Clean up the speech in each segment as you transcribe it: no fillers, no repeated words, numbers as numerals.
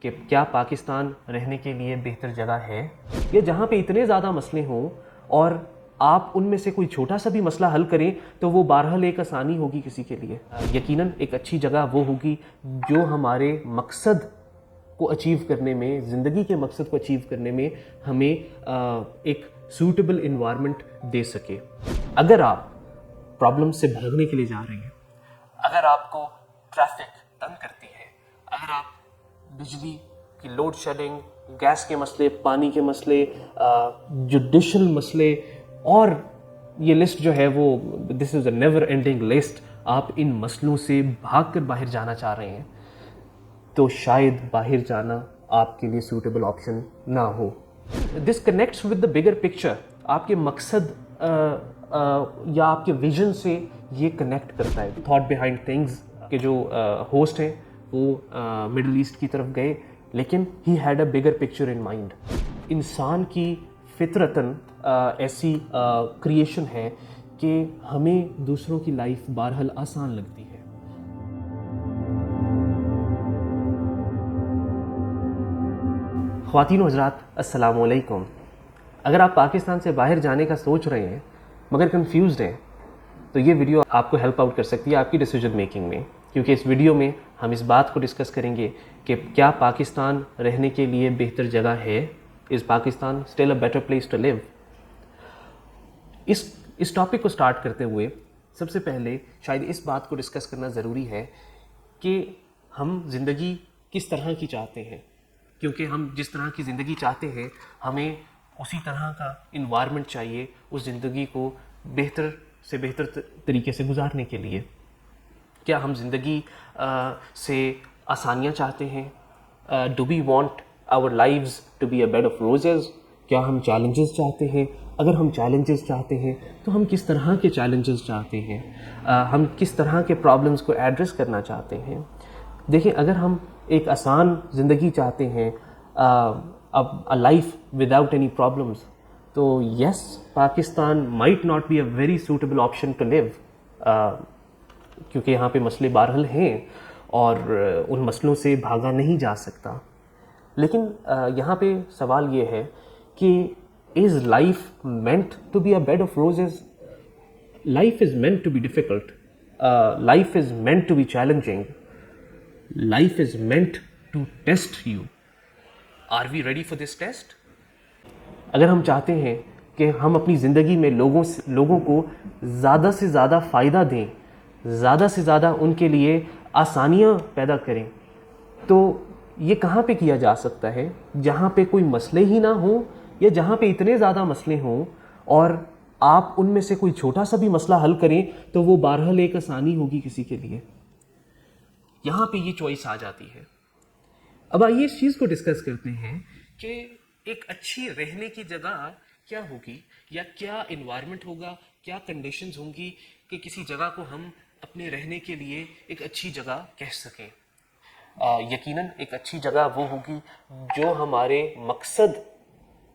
کہ کیا پاکستان رہنے کے لیے بہتر جگہ ہے، یا جہاں پہ اتنے زیادہ مسئلے ہوں اور آپ ان میں سے کوئی چھوٹا سا بھی مسئلہ حل کریں تو وہ بہرحال ایک آسانی ہوگی کسی کے لیے۔ یقیناً ایک اچھی جگہ وہ ہوگی جو ہمارے مقصد کو اچیو کرنے میں، زندگی کے مقصد کو اچیو کرنے میں ہمیں ایک سوٹیبل انوائرمنٹ دے سکے۔ اگر آپ پرابلم سے بھاگنے کے لیے جا رہے ہیں، اگر آپ کو ٹریفک تنگ کرتی ہے، اگر آپ بجلی کی لوڈ شیڈنگ، گیس کے مسئلے، پانی کے مسئلے، جوڈیشل مسئلے، اور یہ لسٹ جو ہے وہ دس از اے نیور اینڈنگ لسٹ، آپ ان مسئلوں سے بھاگ کر باہر جانا چاہ رہے ہیں تو شاید باہر جانا آپ کے لیے سوٹیبل آپشن نہ ہو۔ This connects with the bigger picture, آپ کے مقصد یا آپ کے ویژن سے یہ کنیکٹ کرتا ہے۔ تھاٹ بیہائنڈ تھنگز کے جو ہوسٹ ہیں وہ مڈل ایسٹ کی طرف گئے، لیکن he had a bigger picture in mind. انسان کی فطرتاً ایسی کریشن ہے کہ ہمیں دوسروں کی لائف بہرحال آسان لگتی ہے۔ خواتین و حضرات، السلام علیکم۔ اگر آپ پاکستان سے باہر جانے کا سوچ رہے ہیں مگر کنفیوزڈ ہیں تو یہ ویڈیو آپ کو ہیلپ آؤٹ کر سکتی ہے آپ کی ڈیسیجن میکنگ میں، کیونکہ اس ویڈیو میں ہم اس بات کو ڈسکس کریں گے کہ کیا پاکستان رہنے کے لیے بہتر جگہ ہے، is Pakistan still a better place to live. اس ٹاپک کو سٹارٹ کرتے ہوئے سب سے پہلے شاید اس بات کو ڈسکس کرنا ضروری ہے کہ ہم زندگی کس طرح کی چاہتے ہیں، کیونکہ ہم جس طرح کی زندگی چاہتے ہیں ہمیں اسی طرح کا انوائرمنٹ چاہیے اس زندگی کو بہتر سے بہتر طریقے سے گزارنے کے لیے۔ کیا ہم زندگی سے آسانیاں چاہتے ہیں؟ Do we want our lives to be a bed of roses? کیا ہم چیلنجز چاہتے ہیں؟ اگر ہم چیلنجز چاہتے ہیں تو ہم کس طرح کے چیلنجز چاہتے ہیں؟ ہم کس طرح کے پرابلمس کو ایڈریس کرنا چاہتے ہیں؟ دیکھیں، اگر ہم ایک آسان زندگی چاہتے ہیں، a life without any problems، تو یس، Pakistan might not be a very suitable option to live، کیونکہ یہاں پہ مسئلے بہرحال ہیں اور ان مسئلوں سے بھاگا نہیں جا سکتا۔ لیکن یہاں پہ سوال یہ ہے کہ is life meant to be a bed of roses؟ Life is meant to be difficult، life is meant to be challenging، life is meant to test you۔ Are we ready for this test؟ اگر ہم چاہتے ہیں کہ ہم اپنی زندگی میں لوگوں کو زیادہ سے زیادہ فائدہ دیں، زیادہ سے زیادہ ان کے لیے آسانیاں پیدا کریں، تو یہ کہاں پہ کیا جا سکتا ہے؟ جہاں پہ کوئی مسئلے ہی نہ ہوں، یا جہاں پہ اتنے زیادہ مسئلے ہوں اور آپ ان میں سے کوئی چھوٹا سا بھی مسئلہ حل کریں تو وہ بہرحال ایک آسانی ہوگی کسی کے لیے۔ یہاں پہ یہ چوائس آ جاتی ہے۔ اب آئیے اس چیز کو ڈسکس کرتے ہیں کہ ایک اچھی رہنے کی جگہ کیا ہوگی، یا کیا انوائرمنٹ ہوگا، کیا کنڈیشنز ہوں گی کہ کسی جگہ کو ہم اپنے رہنے کے لیے ایک اچھی جگہ کہہ سکیں۔ یقیناً ایک اچھی جگہ وہ ہوگی جو ہمارے مقصد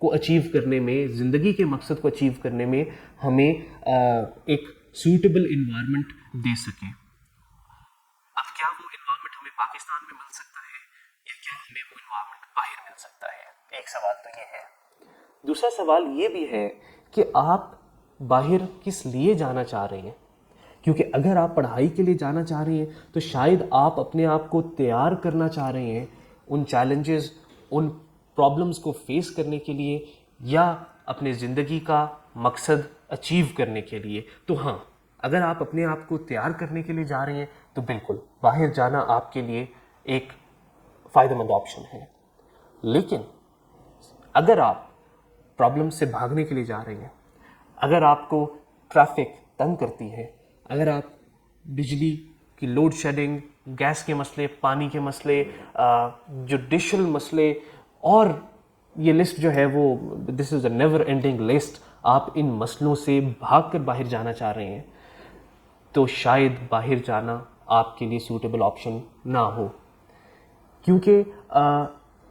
کو اچیو کرنے میں، زندگی کے مقصد کو اچیو کرنے میں ہمیں ایک سوٹیبل انوائرمنٹ دے سکے۔ اب کیا وہ انوائرمنٹ ہمیں پاکستان میں مل سکتا ہے، یا کیا ہمیں وہ انوائرمنٹ باہر مل سکتا ہے؟ ایک سوال تو یہ ہے۔ دوسرا سوال یہ بھی ہے کہ آپ باہر کس لیے جانا چاہ رہے ہیں، کیونکہ اگر آپ پڑھائی کے لیے جانا چاہ رہے ہیں تو شاید آپ اپنے آپ کو تیار کرنا چاہ رہے ہیں ان چیلنجز، ان پرابلمز کو فیس کرنے کے لیے، یا اپنے زندگی کا مقصد اچیو کرنے کے لیے۔ تو ہاں، اگر آپ اپنے آپ کو تیار کرنے کے لیے جا رہے ہیں تو بالکل باہر جانا آپ کے لیے ایک فائدہ مند آپشن ہے۔ لیکن اگر آپ پرابلم سے بھاگنے کے لیے جا رہے ہیں، اگر آپ کو ٹریفک تنگ کرتی ہے، اگر آپ بجلی کی لوڈ شیڈنگ، گیس کے مسئلے، پانی کے مسئلے، جوڈیشل مسئلے، اور یہ لسٹ جو ہے وہ دس از اے نیور اینڈنگ لسٹ، آپ ان مسئلوں سے بھاگ کر باہر جانا چاہ رہے ہیں تو شاید باہر جانا آپ کے لیے سوٹیبل آپشن نہ ہو، کیونکہ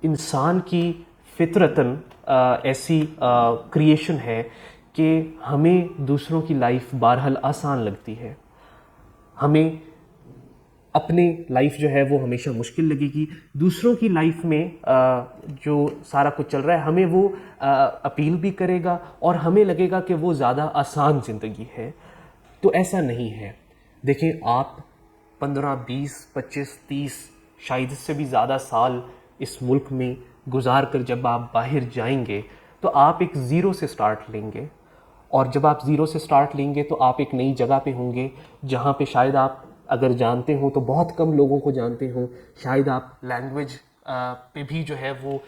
انسان کی فطرتاً ایسی کریشن ہے کہ ہمیں دوسروں کی لائف بہرحال آسان لگتی ہے۔ ہمیں اپنے لائف جو ہے وہ ہمیشہ مشکل لگے گی، دوسروں کی لائف میں جو سارا کچھ چل رہا ہے ہمیں وہ اپیل بھی کرے گا اور ہمیں لگے گا کہ وہ زیادہ آسان زندگی ہے. تو ایسا نہیں ہے. دیکھیں آپ 15 20 25 30 شاید اس سے بھی زیادہ سال اس ملک میں گزار کر جب آپ باہر جائیں گے تو آپ ایک زیرو سے سٹارٹ لیں گے، اور جب آپ زیرو سے سٹارٹ لیں گے تو آپ ایک نئی جگہ پہ ہوں گے جہاں پہ شاید آپ اگر جانتے ہوں تو بہت کم لوگوں کو جانتے ہوں، شاید آپ لینگویج پہ بھی جو ہے وہ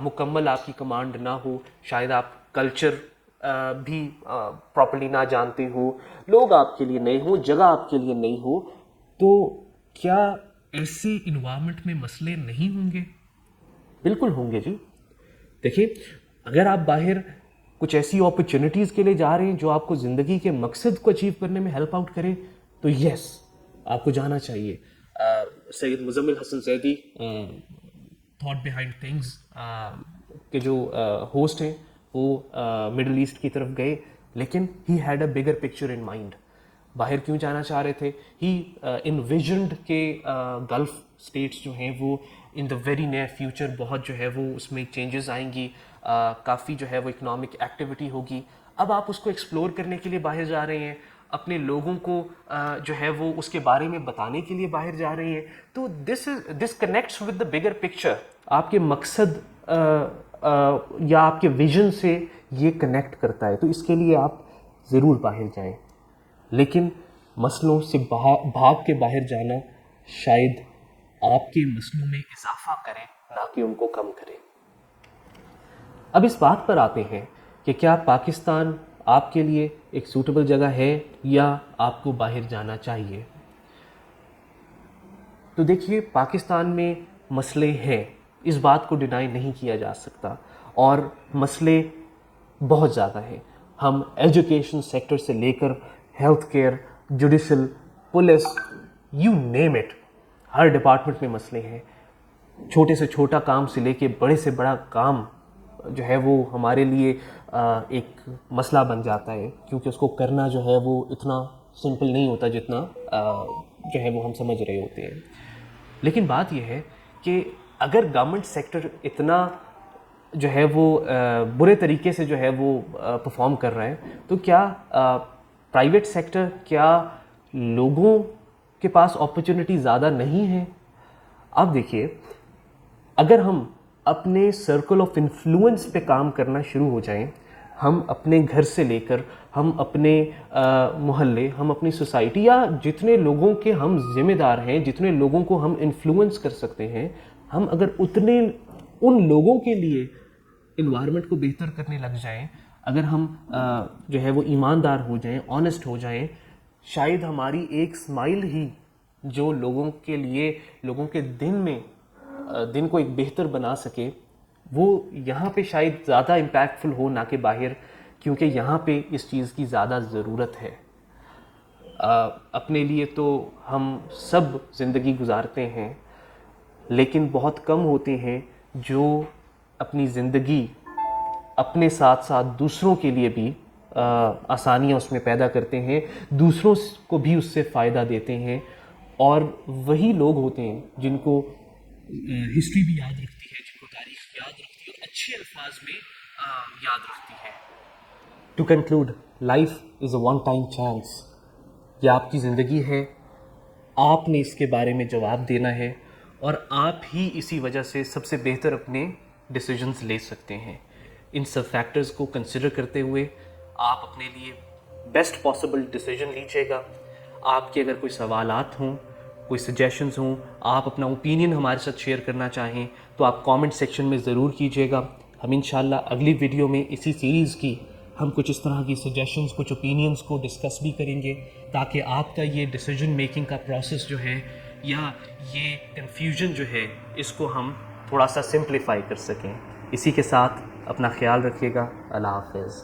مکمل آپ کی کمانڈ نہ ہو، شاید آپ کلچر بھی پراپرلی نہ جانتے ہوں، لوگ آپ کے لیے نئے ہوں، جگہ آپ کے لیے نئی ہو. تو کیا ایسے انوائرمنٹ میں مسئلے نہیں ہوں گے؟ بالکل ہوں گے جی. دیکھیے اگر آپ باہر کچھ ایسی اپرچونیٹیز کے لیے جا رہے ہیں جو آپ کو زندگی کے مقصد کو اچیو کرنے میں ہیلپ آؤٹ کریں تو یس آپ کو جانا چاہیے. سید مزمل حسن زیدی تھاٹ بیہائنڈ تھنگز کے جو ہوسٹ ہیں وہ مڈل ایسٹ کی طرف گئے، لیکن he had a bigger picture in mind. باہر کیوں جانا چاہ رہے تھے؟ ہی انویژنڈ کہ گلف اسٹیٹس جو ہیں وہ ان دا ویری نیئر فیوچر بہت جو ہے وہ اس میں چینجز آئیں گی، کافی جو ہے وہ اکنامک ایکٹیویٹی ہوگی. اب آپ اس کو ایکسپلور کرنے کے لیے باہر جا رہے ہیں، اپنے لوگوں کو جو ہے وہ اس کے بارے میں بتانے کے لیے باہر جا رہے ہیں. تو this connects with the bigger picture. آپ کے مقصد یا آپ کے ویژن سے یہ کنیکٹ کرتا ہے، تو اس کے لیے آپ ضرور باہر جائیں. لیکن مسئلوں سے بھاگ کے باہر جانا شاید آپ کے مسئلوں میں اضافہ کرے نہ کہ ان کو کم کرے. اب اس بات پر آتے ہیں کہ کیا پاکستان آپ کے لیے ایک سوٹیبل جگہ ہے یا آپ کو باہر جانا چاہیے؟ تو دیکھیے پاکستان میں مسئلے ہیں، اس بات کو ڈینائی نہیں کیا جا سکتا، اور مسئلے بہت زیادہ ہیں. ہم ایجوکیشن سیکٹر سے لے کر health care, judicial, police, you name it, Hare department میں مسئلے ہیں. چھوٹے سے چھوٹا کام سے لے کے بڑے سے بڑا کام جو ہے وہ ہمارے لیے ایک مسئلہ بن جاتا ہے، کیونکہ اس کو کرنا جو ہے وہ اتنا سمپل نہیں ہوتا جتنا جو ہے وہ ہم سمجھ رہے ہوتے ہیں. لیکن بات یہ ہے کہ اگر گورنمنٹ سیکٹر اتنا جو ہے وہ برے طریقے سے جو ہے وہ پرفارم کر رہا ہے تو کیا پرائیویٹ سیکٹر، کیا لوگوں کے پاس اپرچونٹی زیادہ نہیں ہے؟ اب دیکھیے اگر ہم اپنے سرکل آف انفلوئنس پہ کام کرنا شروع ہو جائیں، ہم اپنے گھر سے لے کر ہم اپنے محلے، ہم اپنی سوسائٹی، یا جتنے لوگوں کے ہم ذمہ دار ہیں، جتنے لوگوں کو ہم انفلوئنس کر سکتے ہیں، ہم اگر اتنے ان لوگوں کے لیے انوائرمنٹ کو بہتر کرنے لگ جائیں، اگر ہم جو ہے وہ ایماندار ہو جائیں، آنیسٹ ہو جائیں، شاید ہماری ایک اسمائل ہی جو لوگوں کے لیے، لوگوں کے دن کو ایک بہتر بنا سکے، وہ یہاں پہ شاید زیادہ امپیکٹفل ہو نہ کہ باہر، کیونکہ یہاں پہ اس چیز کی زیادہ ضرورت ہے. اپنے لیے تو ہم سب زندگی گزارتے ہیں، لیکن بہت کم ہوتے ہیں جو اپنی زندگی اپنے ساتھ ساتھ دوسروں کے لیے بھی آسانیاں اس میں پیدا کرتے ہیں، دوسروں کو بھی اس سے فائدہ دیتے ہیں. اور وہی لوگ ہوتے ہیں جن کو ہسٹری بھی یاد رکھتی ہے، جن کو تاریخ یاد رکھتی ہے اور اچھے الفاظ میں یاد رکھتی ہے. To conclude, life is a one time chance. یہ آپ کی زندگی ہے، آپ نے اس کے بارے میں جواب دینا ہے، اور آپ ہی اسی وجہ سے سب سے بہتر اپنے ڈیسیجنز لے سکتے ہیں. ان سب فیکٹرز کو کنسیڈر کرتے ہوئے آپ اپنے لیے بیسٹ پاسبل ڈیسیجن لیجیے گا. آپ کے اگر کوئی سوالات ہوں، کوئی سجیشنز ہوں، آپ اپنا اوپینین ہمارے ساتھ شیئر کرنا چاہیں تو آپ کامنٹ سیکشن میں ضرور کیجیے گا. ہم انشاءاللہ اگلی ویڈیو میں اسی سیریز کی ہم کچھ اس طرح کی سجیشنز، کچھ اوپینینز کو ڈسکس بھی کریں گے، تاکہ آپ کا یہ ڈیسیجن میکنگ کا پروسیس جو ہے، یا یہ کنفیوژن جو ہے، اس کو ہم تھوڑا سا سمپلیفائی کر سکیں. اسی کے ساتھ اپنا خیال رکھیے گا. اللہ حافظ.